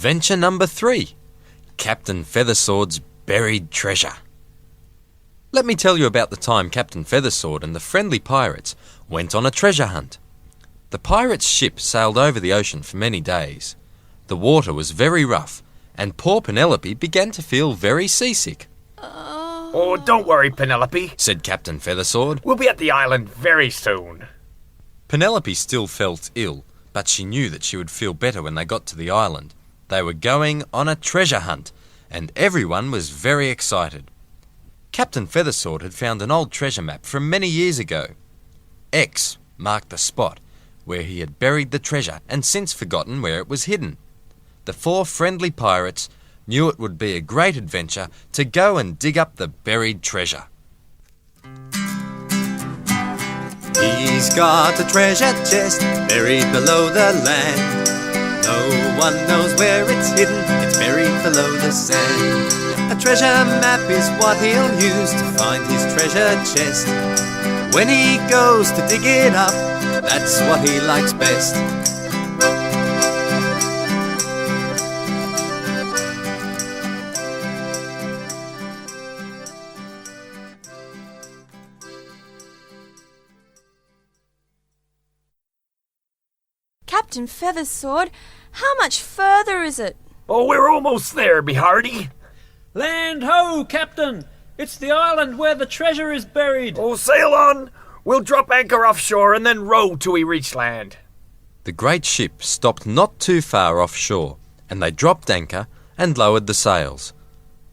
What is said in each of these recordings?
Adventure number 3. Captain Feathersword's Buried Treasure. Let me tell you about the time Captain Feathersword and the friendly pirates went on a treasure hunt. The pirates' ship sailed over the ocean for many days. The water was very rough, and poor Penelope began to feel very seasick. Oh, don't worry, Penelope, said Captain Feathersword. We'll be at the island very soon. Penelope still felt ill, but she knew that she would feel better when they got to the island. They were going on a treasure hunt, and everyone was very excited. Captain Feathersword had found an old treasure map from many years ago. X marked the spot where he had buried the treasure and since forgotten where it was hidden. The 4 friendly pirates knew it would be a great adventure to go and dig up the buried treasure. He's got a treasure chest buried below the land. No one knows where it's hidden, it's buried below the sand. A treasure map is what he'll use to find his treasure chest. When he goes to dig it up, that's what he likes best. Captain Feathersword, how much further is it? Oh, we're almost there, be hearty. Land ho, Captain! It's the island where the treasure is buried. Oh, sail on. We'll drop anchor offshore and then row till we reach land. The great ship stopped not too far offshore, and they dropped anchor and lowered the sails.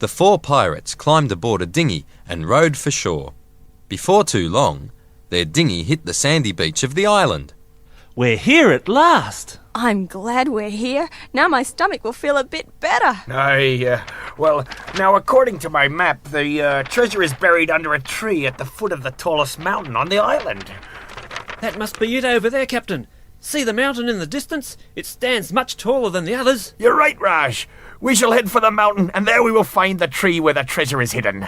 The 4 pirates climbed aboard a dinghy and rowed for shore. Before too long, their dinghy hit the sandy beach of the island. We're here at last. I'm glad we're here. Now my stomach will feel a bit better. Well, now according to my map, the treasure is buried under a tree at the foot of the tallest mountain on the island. That must be it over there, Captain. See the mountain in the distance? It stands much taller than the others. You're right, Raj. We shall head for the mountain, and there we will find the tree where the treasure is hidden.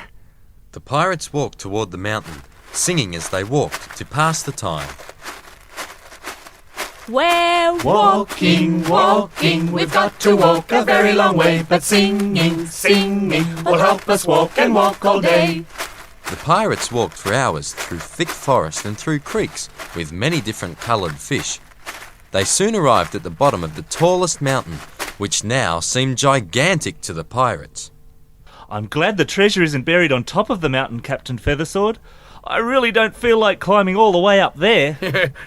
The pirates walked toward the mountain, singing as they walked to pass the time. We're walking, we've got to walk a very long way, but singing will help us walk and walk all day. The pirates walked for hours through thick forest and through creeks with many different coloured fish. They soon arrived at the bottom of the tallest mountain, which now seemed gigantic to the pirates. I'm glad the treasure isn't buried on top of the mountain, Captain Feathersword. I really don't feel like climbing all the way up there.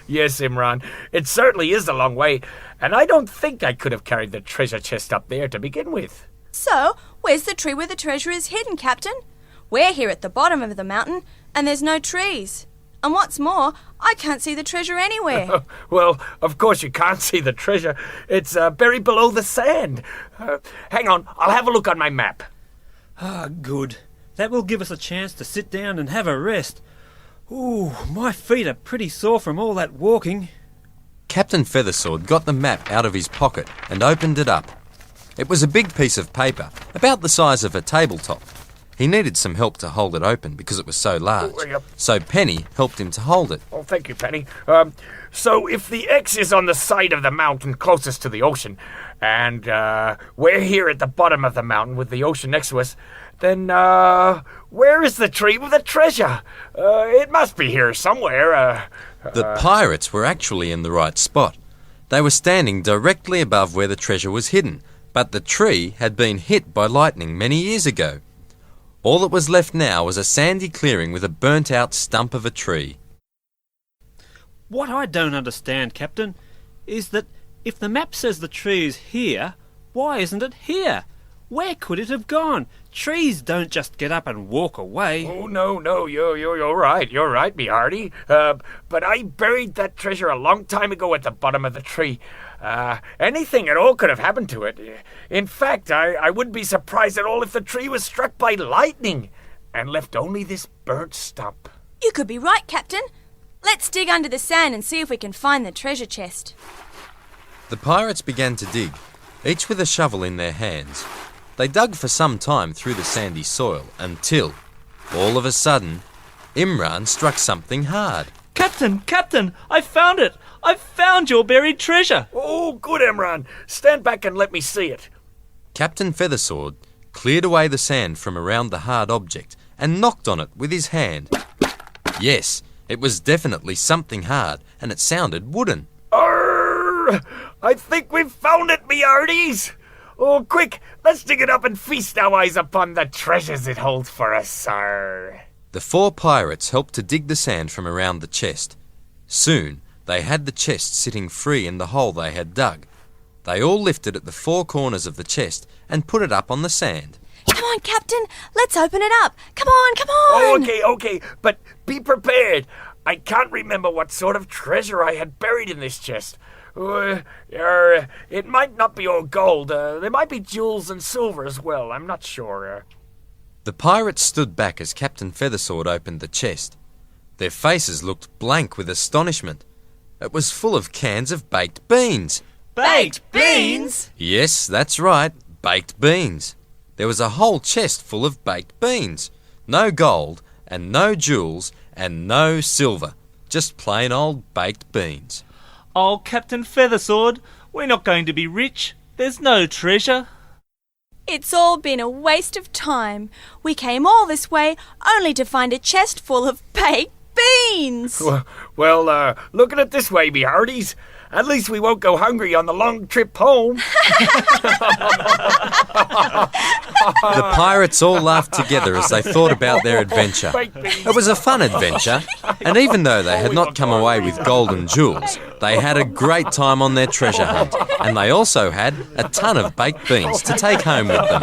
Yes, Imran, it certainly is a long way, and I don't think I could have carried the treasure chest up there to begin with. So, where's the tree where the treasure is hidden, Captain? We're here at the bottom of the mountain, and there's no trees. And what's more, I can't see the treasure anywhere. Well, of course you can't see the treasure. It's buried below the sand. Hang on, I'll have a look on my map. Good. That will give us a chance to sit down and have a rest. Ooh, my feet are pretty sore from all that walking. Captain Feathersword got the map out of his pocket and opened it up. It was a big piece of paper, about the size of a tabletop. He needed some help to hold it open because it was so large. So Penny helped him to hold it. Oh, thank you, Penny. So if the X is on the side of the mountain closest to the ocean, and we're here at the bottom of the mountain with the ocean next to us, then where is the tree with the treasure? It must be here somewhere. The pirates were actually in the right spot. They were standing directly above where the treasure was hidden, but the tree had been hit by lightning many years ago. All that was left now was a sandy clearing with a burnt-out stump of a tree. What I don't understand, Captain, is that if the map says the tree is here, why isn't it here? Where could it have gone? Trees don't just get up and walk away. Oh, no, you're right, me hearty. But I buried that treasure a long time ago at the bottom of the tree. Anything at all could have happened to it. In fact, I wouldn't be surprised at all if the tree was struck by lightning and left only this burnt stump. You could be right, Captain. Let's dig under the sand and see if we can find the treasure chest. The pirates began to dig, each with a shovel in their hands. They dug for some time through the sandy soil until, all of a sudden, Imran struck something hard. Captain, I found it! I've found your buried treasure! Oh, good, Imran. Stand back and let me see it. Captain Feathersword cleared away the sand from around the hard object and knocked on it with his hand. Yes, it was definitely something hard, and it sounded wooden. Arr! I think we've found it, me hearties! Oh, quick, let's dig it up and feast our eyes upon the treasures it holds for us, sir. The 4 pirates helped to dig the sand from around the chest. Soon, they had the chest sitting free in the hole they had dug. They all lifted at the 4 corners of the chest and put it up on the sand. Come on, Captain. Let's open it up. Come on, come on. Okay, but be prepared. I can't remember what sort of treasure I had buried in this chest. It might not be all gold. There might be jewels and silver as well. I'm not sure. The pirates stood back as Captain Feathersword opened the chest. Their faces looked blank with astonishment. It was full of cans of baked beans. Baked beans? Yes, that's right, baked beans. There was a whole chest full of baked beans. No gold, and no jewels, and no silver. Just plain old baked beans. Oh, Captain Feathersword, we're not going to be rich. There's no treasure. It's all been a waste of time. We came all this way only to find a chest full of baked beans. Well, look at it this way, me hearties. At least we won't go hungry on the long trip home. The pirates all laughed together as they thought about their adventure. It was a fun adventure, and even though they had not come away with gold and jewels, they had a great time on their treasure hunt, and they also had a ton of baked beans to take home with them.